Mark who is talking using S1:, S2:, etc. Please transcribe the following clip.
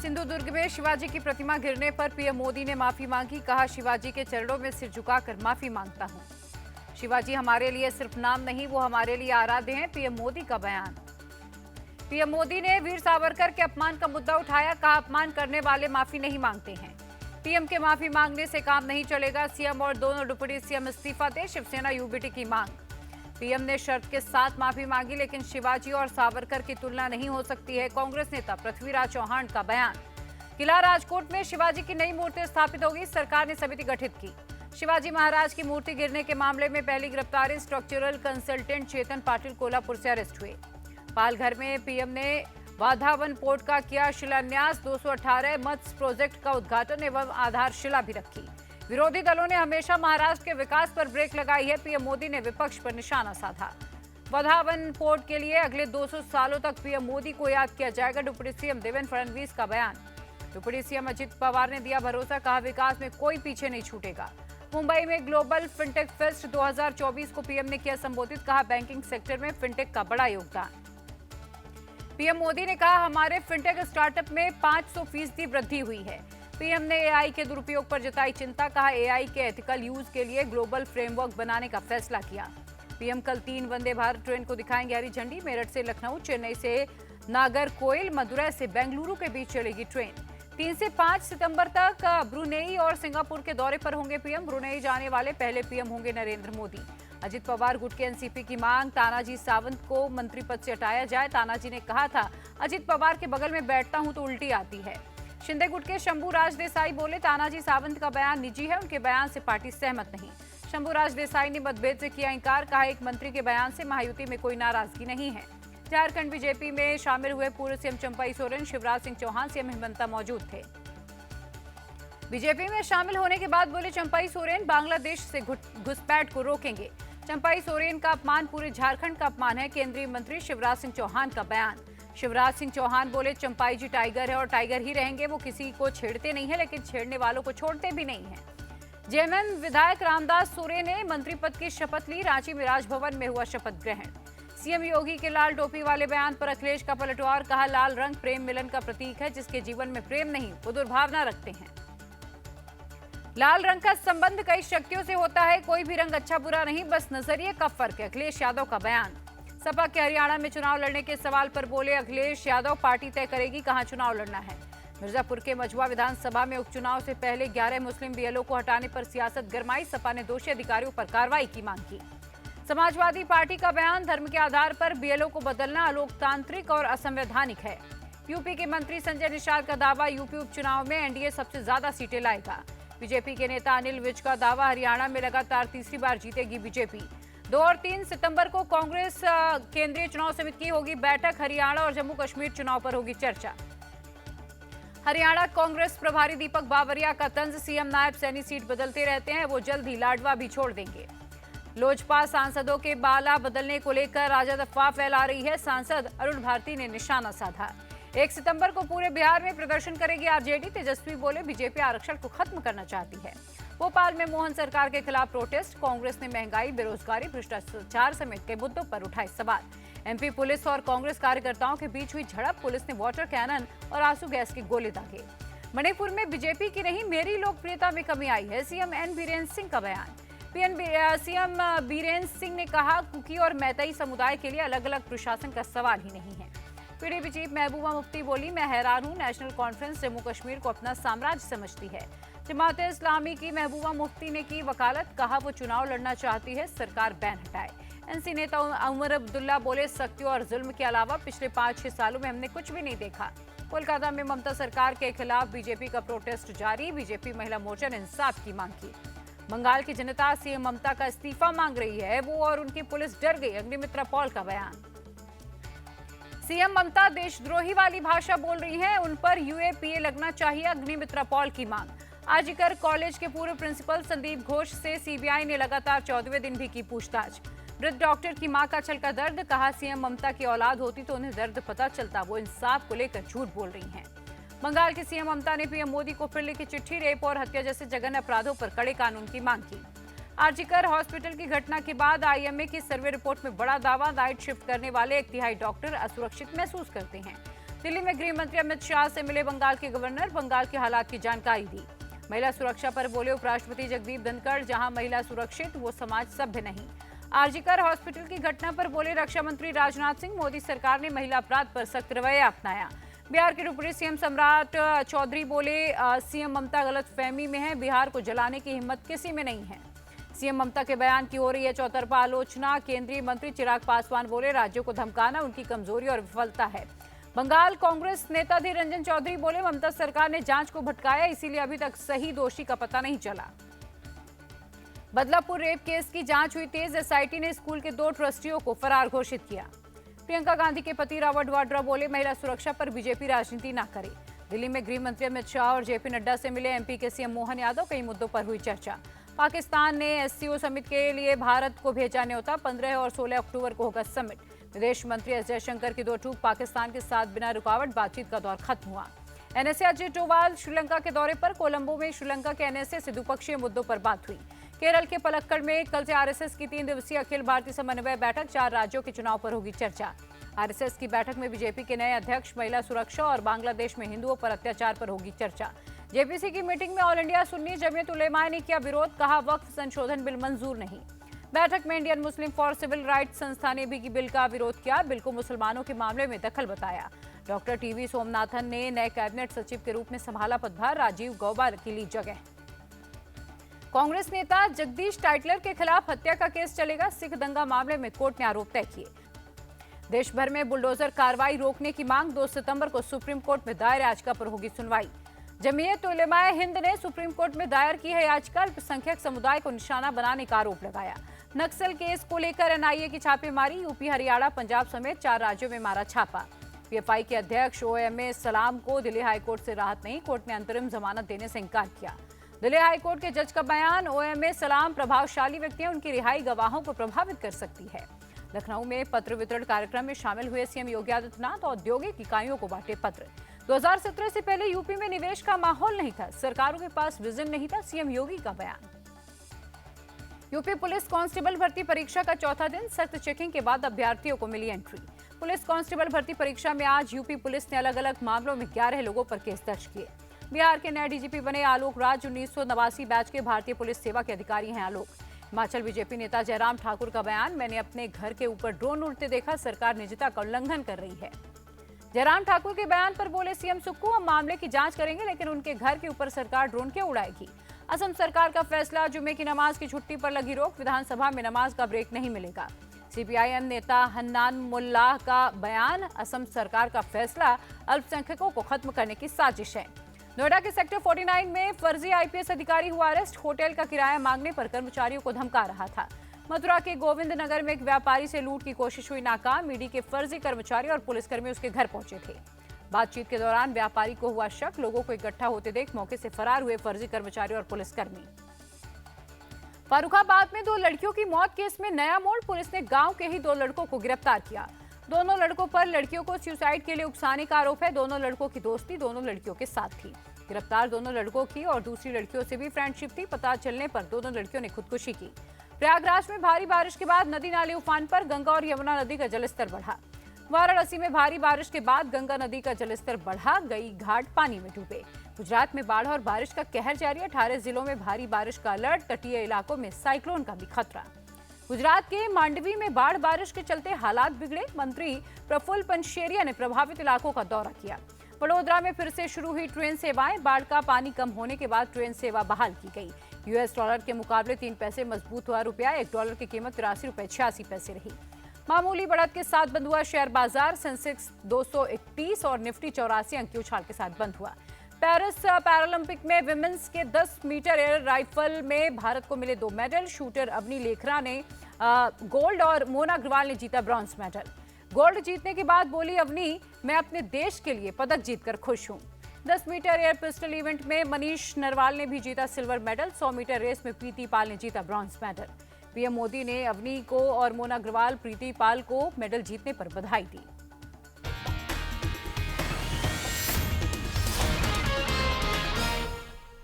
S1: सिंधुदुर्ग में शिवाजी की प्रतिमा गिरने पर पीएम मोदी ने माफी मांगी। कहा, शिवाजी के चरणों में सिर झुकाकर माफी मांगता हूं। शिवाजी हमारे लिए सिर्फ नाम नहीं, वो हमारे लिए आराध्य हैं। पीएम मोदी का बयान। पीएम मोदी ने वीर सावरकर के अपमान का मुद्दा उठाया। कहा, अपमान करने वाले माफी नहीं मांगते हैं। पीएम के माफी मांगने से काम नहीं चलेगा। सीएम और दोनों डिप्टी सीएम इस्तीफा दे, शिवसेना यूबीटी की मांग। पीएम ने शर्त के साथ माफी मांगी, लेकिन शिवाजी और सावरकर की तुलना नहीं हो सकती है। कांग्रेस नेता पृथ्वीराज चौहान का बयान। किला राजकोट में शिवाजी की नई मूर्ति स्थापित होगी। सरकार ने समिति गठित की। शिवाजी महाराज की मूर्ति गिरने के मामले में पहली गिरफ्तारी स्ट्रक्चरल कंसल्टेंट चेतन पाटिल कोल्हापुर से अरेस्ट हुए। पालघर में पीएम ने वाधावन पोर्ट का किया शिलान्यास। 218 मत्स्य प्रोजेक्ट का उद्घाटन एवं आधारशिला भी रखी। विरोधी दलों ने हमेशा महाराष्ट्र के विकास पर ब्रेक लगाई है। पीएम मोदी ने विपक्ष पर निशाना साधा। वाधावन पोर्ट के लिए अगले 200 सालों तक पीएम मोदी को याद किया जाएगा। डिप्टी सीएम देवेंद्र फडणवीस का बयान। डिप्टी सीएम अजित पवार ने दिया भरोसा। कहा, विकास में कोई पीछे नहीं छूटेगा। मुंबई में ग्लोबल फिनटेक फेस्ट 2024 को पीएम ने किया संबोधित। कहा, बैंकिंग सेक्टर में फिनटेक का बड़ा योगदान। पीएम मोदी ने कहा, हमारे फिनटेक स्टार्टअप में 500% वृद्धि हुई है। पीएम ने एआई के दुरुपयोग पर जताई चिंता। कहा, एआई के एथिकल यूज के लिए ग्लोबल फ्रेमवर्क बनाने का फैसला किया। पीएम कल 3 वंदे भारत ट्रेन को दिखाएंगे हरी झंडी। मेरठ से लखनऊ, चेन्नई से नागरकोइल, मदुरै से बेंगलुरु के बीच चलेगी ट्रेन। 3 से 5 सितंबर तक ब्रुनेई और सिंगापुर के दौरे पर होंगे पीएम। ब्रुनेई जाने वाले पहले पीएम होंगे नरेंद्र मोदी। अजित पवार गुट के एनसीपी की मांग। तानाजी सावंत को मंत्री पद से हटाया जाए। तानाजी ने कहा था, अजित पवार के बगल में बैठता हूं तो उल्टी आती है। शिंदे गुट के शंभूराज देसाई बोले, तानाजी सावंत का बयान निजी है, उनके बयान से पार्टी सहमत नहीं। शंभूराज देसाई ने मतभेद से किया इंकार। कहा, एक मंत्री के बयान से महायुति में कोई नाराजगी नहीं है। झारखंड बीजेपी में शामिल हुए पूर्व सीएम चंपई सोरेन, शिवराज सिंह चौहान, सीएम हेमंता मौजूद थे। बीजेपी में शामिल होने के बाद बोले चंपई सोरेन, बांग्लादेश से घुसपैठ को रोकेंगे। चंपई सोरेन का अपमान पूरे झारखंड का अपमान है। केंद्रीय मंत्री शिवराज सिंह चौहान का बयान। शिवराज सिंह चौहान बोले, चंपाई जी टाइगर है और टाइगर ही रहेंगे। वो किसी को छेड़ते नहीं है, लेकिन छेड़ने वालों को छोड़ते भी नहीं है। जेएमएम विधायक रामदास सोरेन ने मंत्री पद की शपथ ली। रांची में राजभवन में हुआ शपथ ग्रहण। सीएम योगी के लाल टोपी वाले बयान पर अखिलेश का पलटवार। कहा, लाल रंग प्रेम मिलन का प्रतीक है। जिसके जीवन में प्रेम नहीं, वो दुर्भावना रखते हैं। लाल रंग का संबंध कई शक्तियों से होता है। कोई भी रंग अच्छा बुरा नहीं, बस नजरिए का फर्क है। अखिलेश यादव का बयान। सपा के हरियाणा में चुनाव लड़ने के सवाल पर बोले अखिलेश यादव, पार्टी तय करेगी कहां चुनाव लड़ना है। मिर्जापुर के मझुआ विधानसभा में उपचुनाव से पहले 11 मुस्लिम बीएलओ को हटाने पर सियासत गरमाई। सपा ने दोषी अधिकारियों पर कार्रवाई की मांग की। समाजवादी पार्टी का बयान। धर्म के आधार पर बीएलओ को बदलना अलोकतांत्रिक और असंवैधानिक है। यूपी के मंत्री संजय निषाद का दावा, यूपी उपचुनाव में एनडीए सबसे ज्यादा सीटें लाएगा। बीजेपी के नेता अनिल विज का दावा, हरियाणा में लगातार तीसरी बार जीतेगी बीजेपी। 2 और 3 सितंबर को कांग्रेस केंद्रीय चुनाव समिति की होगी बैठक। हरियाणा और जम्मू कश्मीर चुनाव पर होगी चर्चा। हरियाणा कांग्रेस प्रभारी दीपक बावरिया का तंज, सीएम नायब सैनी सीट बदलते रहते हैं, वो जल्द ही लाडवा भी छोड़ देंगे। लोजपा सांसदों के बाला बदलने को लेकर राजद अफवाह फैला रही है। सांसद अरुण भारती ने निशाना साधा। 1 सितंबर को पूरे बिहार में प्रदर्शन करेगी आरजेडी। तेजस्वी बोले, बीजेपी आरक्षण को खत्म करना चाहती है। भोपाल में मोहन सरकार के खिलाफ प्रोटेस्ट। कांग्रेस ने महंगाई, बेरोजगारी, भ्रष्टाचार समेत कई मुद्दों पर उठाए सवाल। एमपी पुलिस और कांग्रेस कार्यकर्ताओं के बीच हुई झड़प। पुलिस ने वाटर कैनन और आंसू गैस के गोले दागे। मणिपुर में बीजेपी की नहीं, मेरी लोकप्रियता में कमी आई है। सीएम एन बीरेन्द्र सिंह का बयान। सीएम बीरेन्द्र सिंह ने कहा, कुकी और मैतई समुदाय के लिए अलग अलग प्रशासन का सवाल ही नहीं है। पीडीपी चीफ महबूबा मुफ्ती बोली, मैं हैरान हूं, नेशनल कॉन्फ्रेंस जम्मू कश्मीर को अपना साम्राज्य समझती है। जमाते इस्लामी की महबूबा मुफ्ती ने की वकालत। कहा, वो चुनाव लड़ना चाहती है, सरकार बैन हटाए। एनसी नेता उमर अब्दुल्ला बोले, सख्ती और जुल्म के अलावा पिछले 5-6 सालों में हमने कुछ भी नहीं देखा। कोलकाता में ममता सरकार के खिलाफ बीजेपी का प्रोटेस्ट जारी। बीजेपी महिला मोर्चा ने इंसाफ की मांग की। बंगाल की जनता सीएम ममता का इस्तीफा मांग रही है, वो और उनकी पुलिस डर गई। अग्निमित्रा पॉल का बयान। सीएम ममता देशद्रोही वाली भाषा बोल रही हैं, उन पर यूएपीए लगना चाहिए। अग्निमित्रा पॉल की मांग। आजिकर कॉलेज के पूर्व प्रिंसिपल संदीप घोष से सीबीआई ने लगातार 14वें दिन भी की पूछताछ। वृद्ध डॉक्टर की मां का छलका दर्द। कहा, सीएम ममता की औलाद होती तो उन्हें दर्द पता चलता, वो इंसाफ को लेकर झूठ बोल रही हैं। बंगाल की सीएम ममता ने पीएम मोदी को फिर लिखी चिट्ठी। रेप और हत्या जैसे जघन्य अपराधों पर कड़े कानून की मांग की। आरजीकर हॉस्पिटल की घटना के बाद आईएमए की सर्वे रिपोर्ट में बड़ा दावा। नाइट शिफ्ट करने वाले 1/3 डॉक्टर असुरक्षित महसूस करते हैं। दिल्ली में गृह मंत्री अमित शाह से मिले बंगाल के गवर्नर, बंगाल के हालात की जानकारी दी। महिला सुरक्षा पर बोले उपराष्ट्रपति जगदीप धनखड़, जहां महिला सुरक्षित वो समाज सभ्य नहीं। आरजीकर हॉस्पिटल की घटना पर बोले रक्षा मंत्री राजनाथ सिंह, मोदी सरकार ने महिला अपराध पर सख्त रवैया अपनाया। बिहार के डिप्टी सीएम सम्राट चौधरी बोले सीएम ममता गलतफहमी में है, बिहार को जलाने की हिम्मत किसी में नहीं है। सीएम ममता के बयान की हो रही है चौतरफा आलोचना। केंद्रीय मंत्री चिराग पासवान बोले राज्यों को धमकाना उनकी कमजोरी और विफलता है। बंगाल कांग्रेस नेता अधीर रंजन चौधरी बोले ममता सरकार ने जांच को भटकाया, इसीलिए अभी तक सही दोषी का पता नहीं चला। बदलापुर रेप केस की जांच हुई तेज, एसआईटी ने स्कूल के 2 ट्रस्टियों को फरार घोषित किया। प्रियंका गांधी के पति रॉबर्ट वाड्रा बोले महिला सुरक्षा पर बीजेपी राजनीति न करे। दिल्ली में गृह मंत्री अमित शाह और जेपी नड्डा से मिले एमपी के सीएम मोहन यादव, कई मुद्दों पर हुई चर्चा। पाकिस्तान ने एससीओ समिट के लिए भारत को भेजा न्योता, 15 और 16 अक्टूबर को होगा समिट। विदेश मंत्री एस जयशंकर की 2 टूक, पाकिस्तान के साथ बिना रुकावट बातचीत का दौर खत्म हुआ। एनएसए अजित डोभाल श्रीलंका के दौरे पर, कोलंबो में श्रीलंका के एनएसए से द्विपक्षीय मुद्दों पर बात हुई। केरल के पलक्कड़ में कल से आरएसएस की 3 दिवसीय अखिल भारतीय समन्वय बैठक, 4 राज्यों के चुनाव पर होगी चर्चा। आरएसएस की बैठक में बीजेपी के नए अध्यक्ष, महिला सुरक्षा और बांग्लादेश में हिंदुओं पर अत्याचार पर होगी चर्चा। जेपीसी की मीटिंग में ऑल इंडिया सुन्नी जमीयत उलेमा ने किया विरोध, कहा वक्फ संशोधन बिल मंजूर नहीं। बैठक में Indian Muslim for civil rights संस्था ने भी बिल का विरोध किया, बिल को मुसलमानों के मामले में दखल बताया। डॉक्टर टीवी सोमनाथन ने नए कैबिनेट सचिव के रूप में संभाला पदभार, राजीव गौबा की ली जगह। कांग्रेस नेता जगदीश टाइटलर के खिलाफ हत्या का केस चलेगा, सिख दंगा मामले में कोर्ट ने आरोप तय किए। देश भर में बुलडोजर कार्रवाई रोकने की मांग, 2 सितंबर को सुप्रीम कोर्ट में दायर याचिका पर होगी सुनवाई। जमीयत उलेमाए हिंद ने सुप्रीम कोर्ट में दायर की है याचिका, अल्पसंख्यक समुदाय को निशाना बनाने का आरोप लगाया। नक्सल केस को लेकर एनआईए की छापेमारी, यूपी, हरियाणा, पंजाब समेत 4 राज्यों में मारा छापा। पीएफआई के अध्यक्ष ओएमए सलाम को दिल्ली हाईकोर्ट से राहत नहीं, कोर्ट ने अंतरिम जमानत देने से इनकार किया। दिल्ली हाईकोर्ट के जज का बयान, ओएमए सलाम प्रभावशाली व्यक्ति हैं, उनकी रिहाई गवाहों को प्रभावित कर सकती है। लखनऊ में पत्र वितरण कार्यक्रम में शामिल हुए सीएम योगी आदित्यनाथ, औद्योगिक इकाइयों को बांटे पत्र। 2017 से पहले यूपी में निवेश का माहौल नहीं था, सरकारों के पास विजन नहीं था, सीएम योगी का बयान। यूपी पुलिस कांस्टेबल भर्ती परीक्षा का चौथा दिन, सख्त चेकिंग के बाद अभ्यर्थियों को मिली एंट्री। पुलिस कांस्टेबल भर्ती परीक्षा में आज यूपी पुलिस ने अलग अलग मामलों में 11 लोगों पर केस दर्ज किए। बिहार के नए डीजीपी बने आलोक राज, 1989 बैच के भारतीय पुलिस सेवा के अधिकारी हैं आलोक। हिमाचल बीजेपी नेता जयराम ठाकुर का बयान, मैंने अपने घर के ऊपर ड्रोन उड़ते देखा, सरकार निजता का उल्लंघन कर रही है। जयराम ठाकुर के बयान पर बोले सीएम सुक्खू, हम मामले की जांच करेंगे, लेकिन उनके घर के ऊपर सरकार ड्रोन क्यों उड़ाएगी। असम सरकार का फैसला, जुम्मे की नमाज की छुट्टी पर लगी रोक, विधानसभा में नमाज का ब्रेक नहीं मिलेगा। सीपीआईएम नेता हन्नान मुल्लाह का बयान, असम सरकार का फैसला अल्पसंख्यकों को खत्म करने की साजिश है। नोएडा के सेक्टर 49 में फर्जी आईपीएस अधिकारी हुआ अरेस्ट, होटल का किराया मांगने पर कर्मचारियों को धमका रहा था। मथुरा के गोविंद नगर में एक व्यापारी से लूट की कोशिश हुई नाकाम, ईडी के फर्जी कर्मचारी और पुलिसकर्मी उसके घर पहुंचे थे। बातचीत के दौरान व्यापारी को हुआ शक, लोगों को इकट्ठा होते देख मौके से फरार हुए फर्जी कर्मचारी और पुलिसकर्मी। फर्रुखाबाद में 2 लड़कियों की मौत केस में नया मोड़, पुलिस ने गांव के ही 2 लड़कों को गिरफ्तार किया। दोनों लड़कों पर लड़कियों को सुसाइड के लिए उकसाने का आरोप है। दोनों लड़कों की दोस्ती दोनों लड़कियों के साथ थी। गिरफ्तार दोनों लड़कों की और दूसरी लड़कियों से भी फ्रेंडशिप थी। पता चलने पर दोनों लड़कियों ने खुदकुशी की। प्रयागराज में भारी बारिश के बाद नदी नाले उफान पर, गंगा और यमुना नदी का जलस्तर बढ़ा। वाराणसी में भारी बारिश के बाद गंगा नदी का जलस्तर बढ़ा, कई घाट पानी में डूबे। गुजरात में बाढ़ और बारिश का कहर जारी, 18 जिलों में भारी बारिश का अलर्ट, तटीय इलाकों में साइक्लोन का भी खतरा। गुजरात के मांडवी में बाढ़ बारिश के चलते हालात बिगड़े, मंत्री प्रफुल्ल पंशेरिया ने प्रभावित इलाकों का दौरा किया। वडोदरा में फिर से शुरू हुई ट्रेन सेवाएं, बाढ़ का पानी कम होने के बाद ट्रेन सेवा बहाल की गई। यूएस डॉलर के मुकाबले 3 पैसे मजबूत हुआ रुपया, $1 की कीमत 83 रुपये 86 पैसे रही। मामूली बढ़त के साथ बंद हुआ शेयर बाजार, सेंसेक्स 231 और निफ्टी 84 अंक की उछाल के साथ बंद हुआ। पेरिस पैरालंपिक में विमेंस के 10 मीटर एयर राइफल में भारत को मिले 2 मेडल। शूटर अवनी लेखरा ने गोल्ड और मोना अग्रवाल ने जीता ब्रॉन्ज मेडल। गोल्ड जीतने के बाद बोली अवनी, मैं अपने देश के लिए पदक जीतकर खुश हूं। 10 मीटर एयर पिस्टल इवेंट में मनीष नरवाल ने भी जीता सिल्वर मेडल। 100 मीटर रेस में प्रीति पाल ने जीता ब्रॉन्ज मेडल। पीएम मोदी ने अवनी को और मोना अग्रवाल, प्रीति पाल को मेडल जीतने पर बधाई दी।